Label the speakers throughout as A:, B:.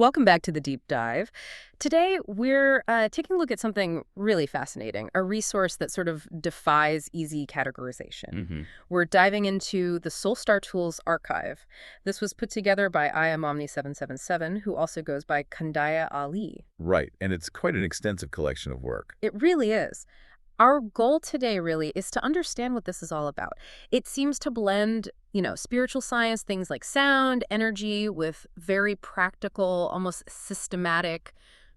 A: Welcome back to the Deep Dive. Today, we're taking a look at something really fascinating, a resource that sort of defies easy categorization. We're diving into the SOULStar Tools archive. This was put together by IAMOmni777, who also goes by Kandayia Ali.
B: Right, and it's quite an extensive collection of work.
A: It really is. Our goal today really is to understand what this is all about. It seems to blend, spiritual science, things like sound, energy, with very practical, almost systematic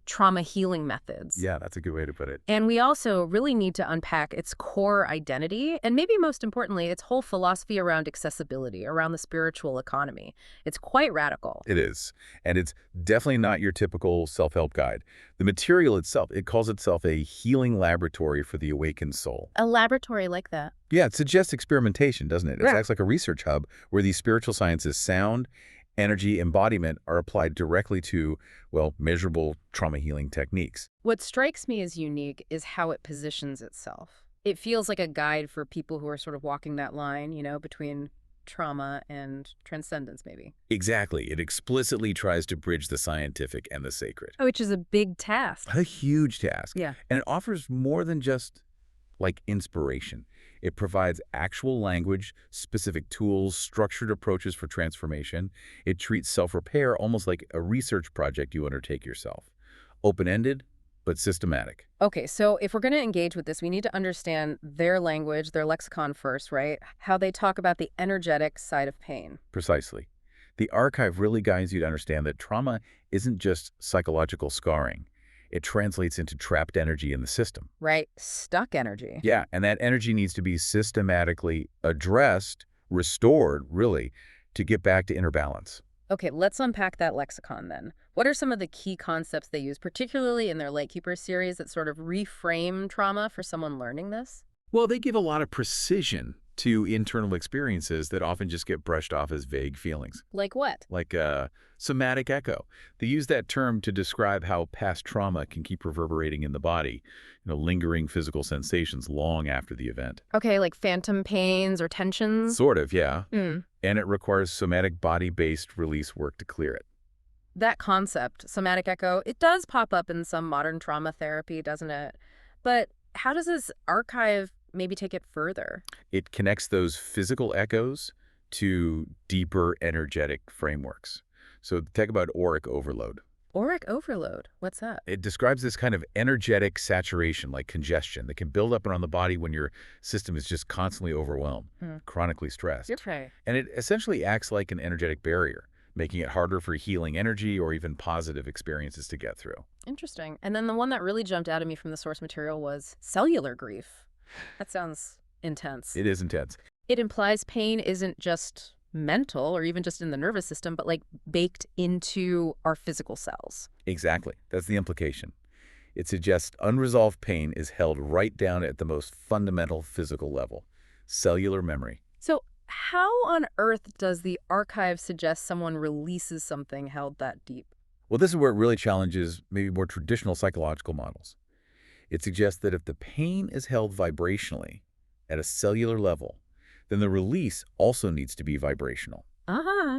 A: trauma healing methods.
B: Yeah, that's a good way to put it.
A: And we also really need to unpack its core identity and maybe most importantly, its whole philosophy around accessibility, around the spiritual economy. It's quite radical.
B: It is, and it's definitely not your typical self-help guide. The material itself, it calls itself a healing laboratory for the awakened soul.
A: A laboratory like that.
B: Yeah, it suggests experimentation, doesn't it? It
A: Yeah.
B: acts like a research hub where these spiritual sciences, sound, energy, embodiment are applied directly to, well, measurable trauma healing techniques.
A: What strikes me as unique is how it positions itself. It feels like a guide for people who are sort of walking that line, between trauma and transcendence, maybe.
B: Exactly. It explicitly tries to bridge the scientific and the sacred.
A: Which is a big task.
B: A huge task.
A: Yeah.
B: And it offers more than just, like, inspiration. It provides actual language, specific tools, structured approaches for transformation. It treats self-repair almost like a research project you undertake yourself. Open-ended, but systematic.
A: Okay, so if we're going to engage with this, we need to understand their language, their lexicon first, right? How they talk about the energetic side of pain.
B: Precisely. The archive really guides you to understand that trauma isn't just psychological scarring. It translates into trapped energy in the system.
A: Right? Stuck energy.
B: Yeah, and that energy needs to be systematically addressed, restored, really, to get back to inner balance.
A: Okay, let's unpack that lexicon then. What are some of the key concepts they use, particularly in their Lightkeeper series, that sort of reframe trauma for someone learning this?
B: Well, they give a lot of precision to internal experiences that often just get brushed off as vague feelings.
A: Like what?
B: Like somatic echo. They use that term to describe how past trauma can keep reverberating in the body, lingering physical sensations long after the event.
A: Okay, like phantom pains or tensions?
B: Sort of, yeah.
A: Mm.
B: And it requires somatic body-based release work to clear it.
A: That concept, somatic echo, it does pop up in some modern trauma therapy, doesn't it? But how does this archive maybe take it further?
B: It connects those physical echoes to deeper energetic frameworks. So talk about auric overload.
A: Auric overload, what's that?
B: It describes this kind of energetic saturation, like congestion, that can build up around the body when your system is just constantly overwhelmed, chronically stressed.
A: You're right.
B: And it essentially acts like an energetic barrier, making it harder for healing energy or even positive experiences to get through.
A: Interesting. And then the one that really jumped out at me from the source material was cellular grief. That sounds intense.
B: It is intense.
A: It implies pain isn't just mental or even just in the nervous system, but like baked into our physical cells.
B: Exactly. That's the implication. It suggests unresolved pain is held right down at the most fundamental physical level, cellular memory.
A: So how on earth does the archive suggest someone releases something held that deep?
B: Well, this is where it really challenges maybe more traditional psychological models. It suggests that if the pain is held vibrationally at a cellular level, then the release also needs to be vibrational.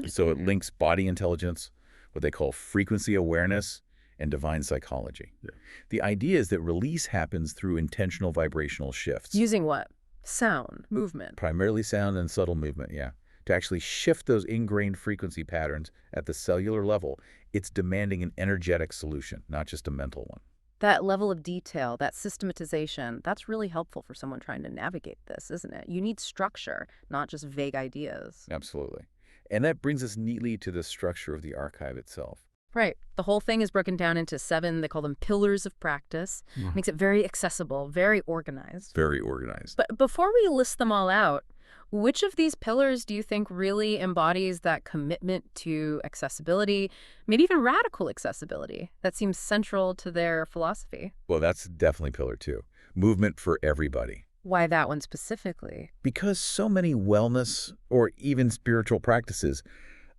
B: So it links body intelligence, what they call frequency awareness, and divine psychology. Yeah. The idea is that release happens through intentional vibrational shifts.
A: Using what? Sound, movement.
B: Primarily sound and subtle movement, yeah. To actually shift those ingrained frequency patterns at the cellular level, it's demanding an energetic solution, not just a mental one.
A: That level of detail, that systematization, that's really helpful for someone trying to navigate this, isn't it? You need structure, not just vague ideas.
B: Absolutely. And that brings us neatly to the structure of the archive itself.
A: Right. The whole thing is broken down into 7, they call them pillars of practice. Makes it very accessible, very organized.
B: Very organized.
A: But before we list them all out, which of these pillars do you think really embodies that commitment to accessibility, maybe even radical accessibility, that seems central to their philosophy?
B: Well, that's definitely pillar 2. Movement for everybody.
A: Why that one specifically?
B: Because so many wellness or even spiritual practices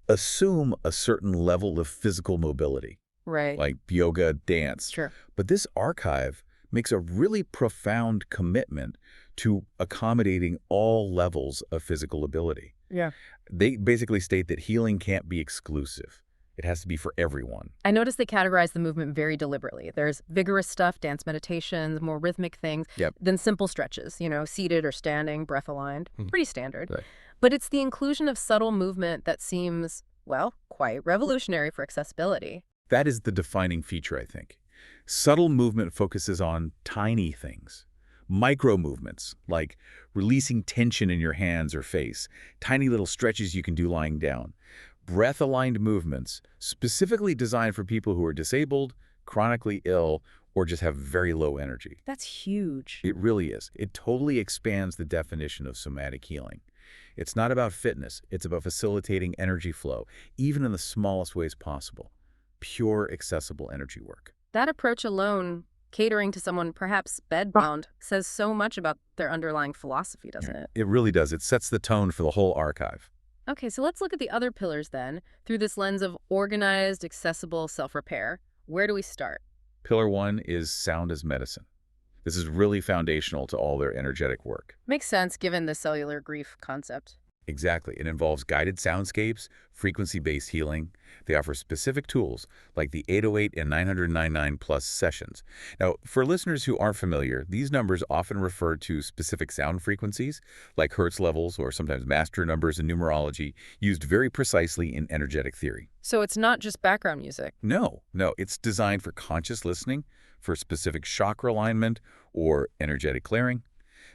B: assume a certain level of physical mobility.
A: Right.
B: Like yoga, dance.
A: Sure.
B: But this archive makes a really profound commitment to accommodating all levels of physical ability.
A: Yeah.
B: They basically state that healing can't be exclusive. It has to be for everyone.
A: I noticed they categorize the movement very deliberately. There's vigorous stuff, dance meditations, more rhythmic things,
B: Yep.
A: then simple stretches, seated or standing, breath aligned. Pretty standard.
B: Right.
A: But it's the inclusion of subtle movement that seems, well, quite revolutionary for accessibility.
B: That is the defining feature, I think. Subtle movement focuses on tiny things. Micro movements, like releasing tension in your hands or face, tiny little stretches you can do lying down. Breath-aligned movements, specifically designed for people who are disabled, chronically ill, or just have very low energy.
A: That's huge.
B: It really is. It totally expands the definition of somatic healing. It's not about fitness. It's about facilitating energy flow, even in the smallest ways possible. Pure, accessible energy work.
A: That approach alone, catering to someone perhaps bedbound, says so much about their underlying philosophy, doesn't it?
B: It really does. It sets the tone for the whole archive.
A: Okay, so let's look at the other pillars then, through this lens of organized, accessible self-repair. Where do we start?
B: Pillar 1 is sound as medicine. This is really foundational to all their energetic work.
A: Makes sense given the cellular grief concept.
B: Exactly. It involves guided soundscapes, frequency-based healing. They offer specific tools like the 808 and 999 plus sessions. Now, for listeners who aren't familiar, these numbers often refer to specific sound frequencies, like hertz levels or sometimes master numbers in numerology, used very precisely in energetic theory.
A: So it's not just background music.
B: No, it's designed for conscious listening, for specific chakra alignment or energetic clearing.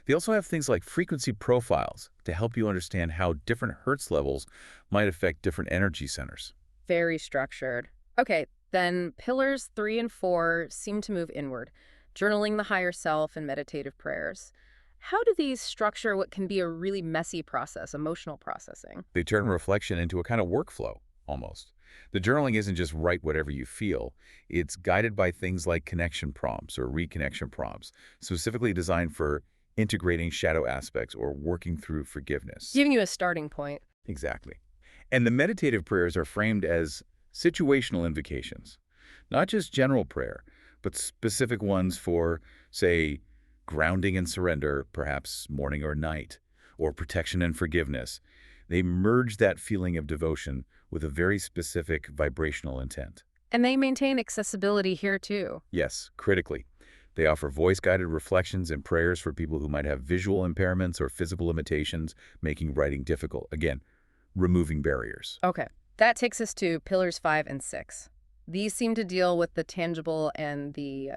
B: They also have things like frequency profiles to help you understand how different hertz levels might affect different energy centers.
A: Very structured. Okay, then pillars 3 and 4 seem to move inward, journaling the higher self and meditative prayers. How do these structure what can be a really messy process, emotional processing?
B: They turn reflection into a kind of workflow, almost. The journaling isn't just write whatever you feel. It's guided by things like connection prompts or reconnection prompts, specifically designed for integrating shadow aspects or working through forgiveness.
A: Giving you a starting point.
B: Exactly. And the meditative prayers are framed as situational invocations, not just general prayer, but specific ones for, say, grounding and surrender, perhaps morning or night, or protection and forgiveness. They merge that feeling of devotion with a very specific vibrational intent.
A: And they maintain accessibility here too.
B: Yes, critically. They offer voice-guided reflections and prayers for people who might have visual impairments or physical limitations, making writing difficult. Again, removing barriers.
A: Okay, that takes us to pillars 5 and 6. These seem to deal with the tangible and the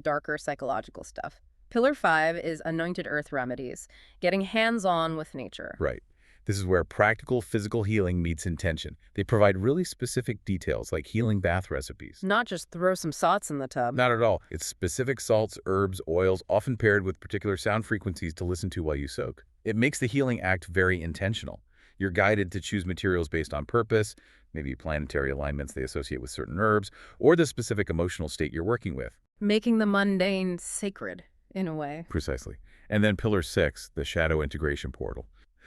A: darker psychological stuff. Pillar 5 is anointed earth remedies, getting hands-on with nature.
B: Right. This is where practical physical healing meets intention. They provide really specific details like healing bath recipes.
A: Not just throw some salts in the tub.
B: Not at all. It's specific salts, herbs, oils, often paired with particular sound frequencies to listen to while you soak. It makes the healing act very intentional. You're guided to choose materials based on purpose, maybe planetary alignments they associate with certain herbs, or the specific emotional state you're working with.
A: Making the mundane sacred, in a way.
B: Precisely. And then pillar 6, the shadow integration portal.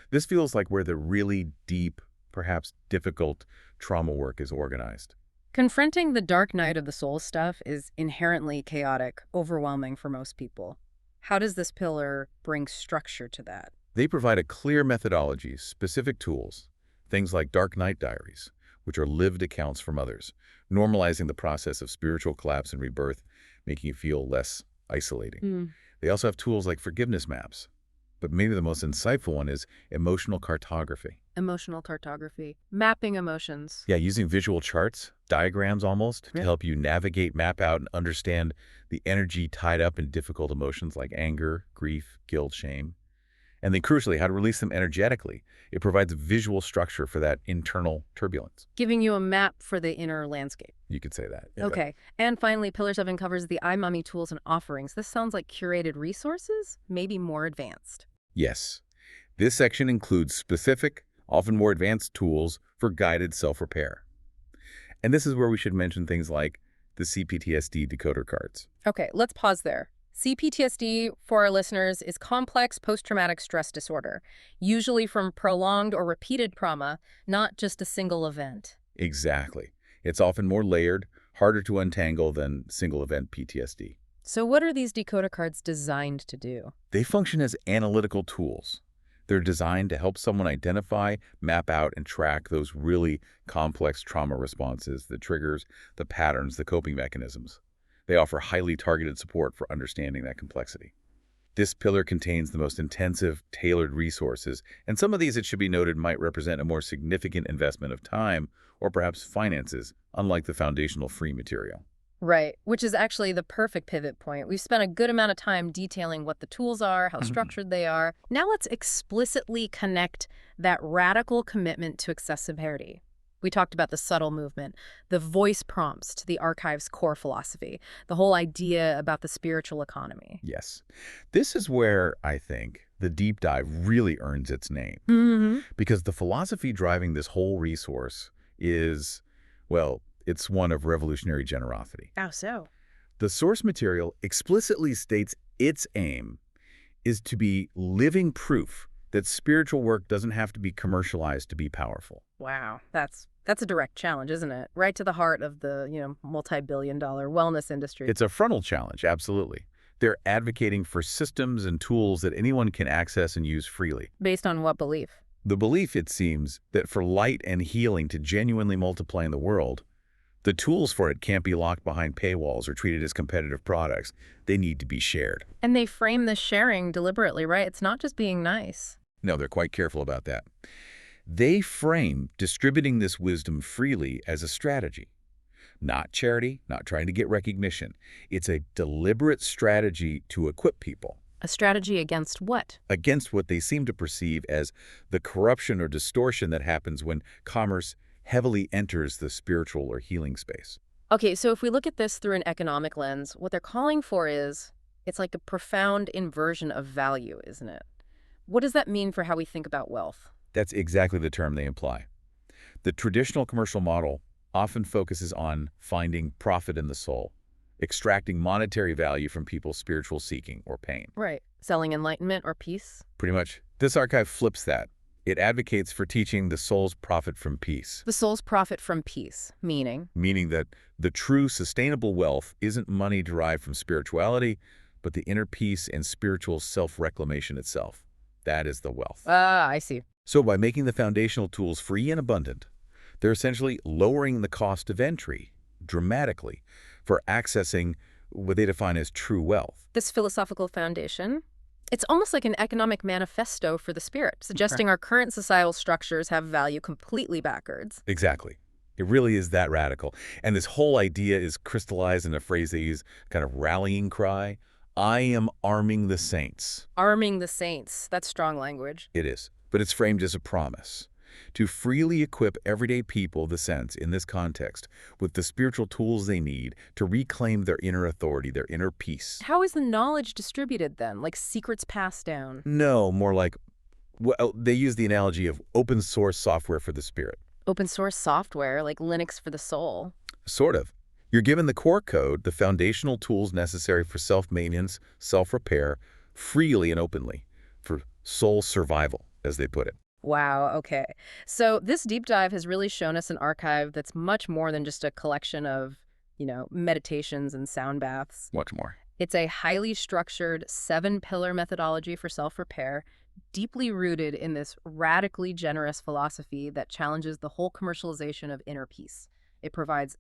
B: This feels like where the really deep, perhaps difficult trauma work is organized.
A: Confronting the dark night of the soul stuff is inherently chaotic, overwhelming for most people. How does this pillar bring structure to that?
B: They provide a clear methodology, specific tools, things like dark night diaries, which are lived accounts from others, normalizing the process of spiritual collapse and rebirth, making you feel less isolating. They also have tools like forgiveness maps. But maybe the most insightful one is emotional cartography.
A: Emotional cartography. Mapping emotions.
B: Yeah, using visual charts, diagrams almost, to help you navigate, map out, and understand the energy tied up in difficult emotions like anger, grief, guilt, shame. And then crucially, how to release them energetically. It provides visual structure for that internal turbulence.
A: Giving you a map for the inner landscape.
B: You could say that. Yeah.
A: Okay. And finally, Pillar 7 covers the IAMOmni tools and offerings. This sounds like curated resources, maybe more advanced.
B: Yes. This section includes specific, often more advanced tools for guided self-repair. And this is where we should mention things like the CPTSD decoder cards.
A: Okay, let's pause there. CPTSD, for our listeners, is complex post-traumatic stress disorder, usually from prolonged or repeated trauma, not just a single event.
B: Exactly. It's often more layered, harder to untangle than single-event PTSD.
A: So what are these decoder cards designed to do?
B: They function as analytical tools. They're designed to help someone identify, map out, and track those really complex trauma responses, the triggers, the patterns, the coping mechanisms. They offer highly targeted support for understanding that complexity. This pillar contains the most intensive, tailored resources, and some of these, it should be noted, might represent a more significant investment of time or perhaps finances, unlike the foundational free material.
A: Right, which is actually the perfect pivot point. We've spent a good amount of time detailing what the tools are, how structured they are. Now let's explicitly connect that radical commitment to accessibility. We talked about the subtle movement, the voice prompts to the archive's core philosophy, the whole idea about the spiritual economy.
B: Yes. This is where, I think, the deep dive really earns its name. Because the philosophy driving this whole resource is, well, it's one of revolutionary generosity.
A: How so?
B: The source material explicitly states its aim is to be living proof that spiritual work doesn't have to be commercialized to be powerful.
A: Wow, that's a direct challenge, isn't it? Right to the heart of the, multi-billion-dollar wellness industry.
B: It's a frontal challenge, absolutely. They're advocating for systems and tools that anyone can access and use freely.
A: Based on what belief?
B: The belief, it seems, that for light and healing to genuinely multiply in the world, the tools for it can't be locked behind paywalls or treated as competitive products. They need to be shared.
A: And they frame this sharing deliberately, right? It's not just being nice.
B: No, they're quite careful about that. They frame distributing this wisdom freely as a strategy. Not charity, not trying to get recognition. It's a deliberate strategy to equip people.
A: A strategy against what?
B: Against what they seem to perceive as the corruption or distortion that happens when commerce heavily enters the spiritual or healing space.
A: Okay, so if we look at this through an economic lens, what they're calling for it's like a profound inversion of value, isn't it? What does that mean for how we think about wealth?
B: That's exactly the term they imply. The traditional commercial model often focuses on finding profit in the soul, extracting monetary value from people's spiritual seeking or pain.
A: Right. Selling enlightenment or peace?
B: Pretty much. This archive flips that. It advocates for teaching the soul's profit from peace.
A: The soul's profit from peace, meaning?
B: Meaning that the true sustainable wealth isn't money derived from spirituality, but the inner peace and spiritual self-reclamation itself. That is the wealth.
A: Ah, I see.
B: So by making the foundational tools free and abundant, they're essentially lowering the cost of entry dramatically for accessing what they define as true wealth.
A: This philosophical foundation, it's almost like an economic manifesto for the spirit, suggesting our current societal structures have value completely backwards.
B: Exactly. It really is that radical. And this whole idea is crystallized in a phrase they use, kind of rallying cry. I am arming the saints.
A: Arming the saints. That's strong language.
B: It is. But it's framed as a promise to freely equip everyday people, the sense, in this context, with the spiritual tools they need to reclaim their inner authority, their inner peace.
A: How is the knowledge distributed then? Like secrets passed down?
B: No, more like, well, they use the analogy of open source software for the spirit.
A: Open source software, like Linux for the soul?
B: Sort of. You're given the core code, the foundational tools necessary for self-maintenance, self-repair, freely and openly, for soul survival, as they put it.
A: Wow, okay. So this deep dive has really shown us an archive that's much more than just a collection of, meditations and sound baths.
B: Much more.
A: It's a highly structured 7-pillar methodology for self-repair, deeply rooted in this radically generous philosophy that challenges the whole commercialization of inner peace. It provides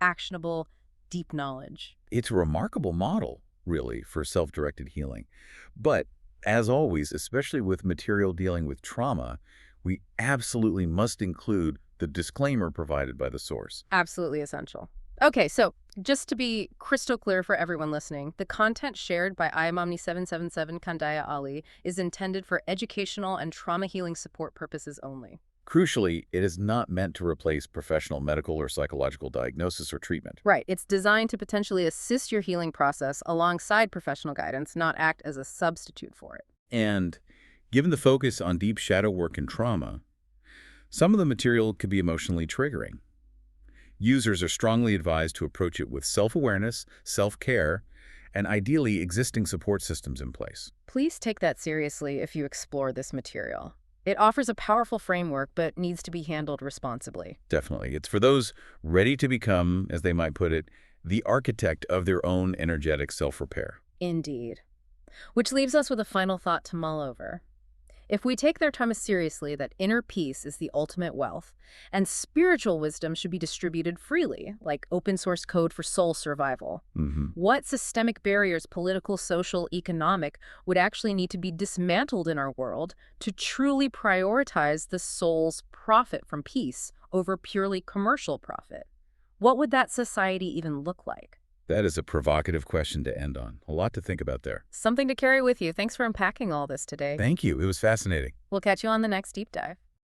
A: actionable, deep knowledge.
B: It's a remarkable model, really, for self-directed healing. But as always, especially with material dealing with trauma, we absolutely must include the disclaimer provided by the source.
A: Absolutely essential. Okay, so just to be crystal clear for everyone listening, the content shared by IAMOmni777 Kandayia Ali is intended for educational and trauma healing support purposes only.
B: Crucially, it is not meant to replace professional medical or psychological diagnosis or treatment.
A: Right. It's designed to potentially assist your healing process alongside professional guidance, not act as a substitute for it.
B: And given the focus on deep shadow work and trauma, some of the material could be emotionally triggering. Users are strongly advised to approach it with self-awareness, self-care, and ideally existing support systems in place.
A: Please take that seriously if you explore this material. It offers a powerful framework, but needs to be handled responsibly.
B: Definitely. It's for those ready to become, as they might put it, the architect of their own energetic self-repair.
A: Indeed. Which leaves us with a final thought to mull over. If we take their Thomas seriously, that inner peace is the ultimate wealth, and spiritual wisdom should be distributed freely, like open source code for soul survival, what systemic barriers, political, social, economic, would actually need to be dismantled in our world to truly prioritize the soul's profit from peace over purely commercial profit? What would that society even look like?
B: That is a provocative question to end on. A lot to think about there.
A: Something to carry with you. Thanks for unpacking all this today.
B: Thank you. It was fascinating.
A: We'll catch you on the next deep dive.